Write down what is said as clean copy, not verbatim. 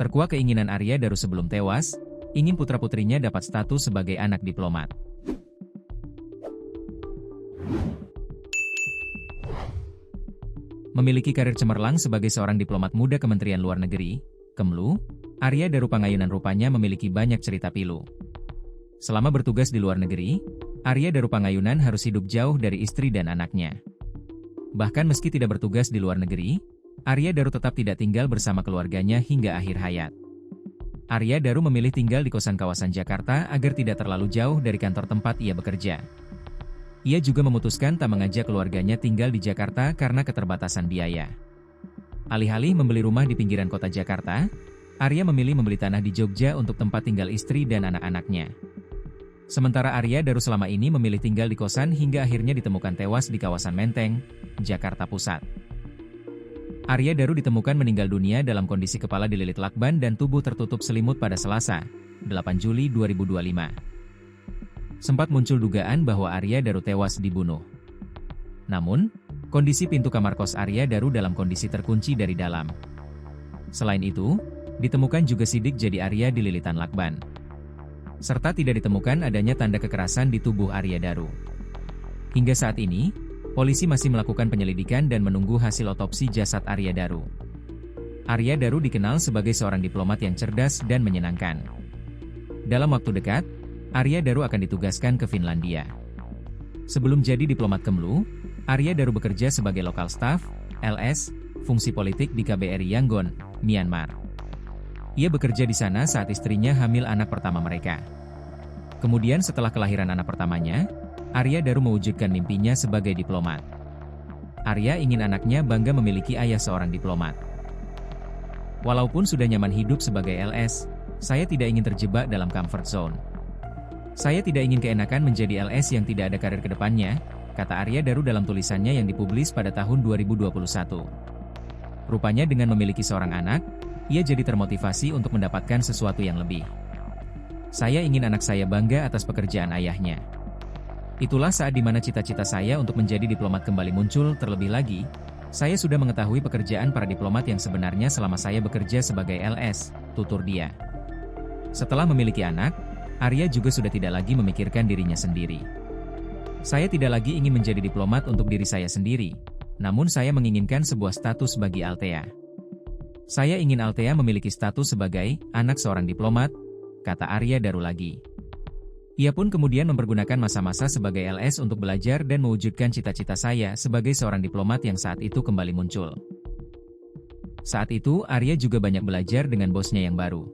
Terkuak keinginan Arya Daru sebelum tewas, ingin putra-putrinya dapat status sebagai anak diplomat. Memiliki karir cemerlang sebagai seorang diplomat muda Kementerian Luar Negeri, Kemlu, Arya Daru Pangayunan rupanya memiliki banyak cerita pilu. Selama bertugas di luar negeri, Arya Daru Pangayunan harus hidup jauh dari istri dan anaknya. Bahkan meski tidak bertugas di luar negeri, Arya Daru tetap tidak tinggal bersama keluarganya hingga akhir hayat. Arya Daru memilih tinggal di kosan kawasan Jakarta agar tidak terlalu jauh dari kantor tempat ia bekerja. Ia juga memutuskan tak mengajak keluarganya tinggal di Jakarta karena keterbatasan biaya. Alih-alih membeli rumah di pinggiran kota Jakarta, Arya memilih membeli tanah di Jogja untuk tempat tinggal istri dan anak-anaknya. Sementara Arya Daru selama ini memilih tinggal di kosan hingga akhirnya ditemukan tewas di kawasan Menteng, Jakarta Pusat. Arya Daru ditemukan meninggal dunia dalam kondisi kepala dililit lakban dan tubuh tertutup selimut pada Selasa, 8 Juli 2025. Sempat muncul dugaan bahwa Arya Daru tewas dibunuh. Namun, kondisi pintu kamar kos Arya Daru dalam kondisi terkunci dari dalam. Selain itu, ditemukan juga sidik jari Arya di lilitan lakban. Serta tidak ditemukan adanya tanda kekerasan di tubuh Arya Daru. Hingga saat ini, polisi masih melakukan penyelidikan dan menunggu hasil otopsi jasad Arya Daru. Arya Daru dikenal sebagai seorang diplomat yang cerdas dan menyenangkan. Dalam waktu dekat, Arya Daru akan ditugaskan ke Finlandia. Sebelum jadi diplomat Kemlu, Arya Daru bekerja sebagai lokal staf, LS, fungsi politik di KBRI Yangon, Myanmar. Ia bekerja di sana saat istrinya hamil anak pertama mereka. Kemudian setelah kelahiran anak pertamanya, Arya Daru mewujudkan mimpinya sebagai diplomat. Arya ingin anaknya bangga memiliki ayah seorang diplomat. Walaupun sudah nyaman hidup sebagai LS, saya tidak ingin terjebak dalam comfort zone. Saya tidak ingin keenakan menjadi LS yang tidak ada karir ke depannya, kata Arya Daru dalam tulisannya yang dipublis pada tahun 2021. Rupanya dengan memiliki seorang anak, ia jadi termotivasi untuk mendapatkan sesuatu yang lebih. Saya ingin anak saya bangga atas pekerjaan ayahnya. Itulah saat dimana cita-cita saya untuk menjadi diplomat kembali muncul. Terlebih lagi, saya sudah mengetahui pekerjaan para diplomat yang sebenarnya selama saya bekerja sebagai LS, tutur dia. Setelah memiliki anak, Arya juga sudah tidak lagi memikirkan dirinya sendiri. Saya tidak lagi ingin menjadi diplomat untuk diri saya sendiri, namun saya menginginkan sebuah status bagi Althea. Saya ingin Althea memiliki status sebagai anak seorang diplomat, kata Arya Daru lagi. Ia pun kemudian mempergunakan masa-masa sebagai LS untuk belajar dan mewujudkan cita-cita saya sebagai seorang diplomat yang saat itu kembali muncul. Saat itu Arya juga banyak belajar dengan bosnya yang baru.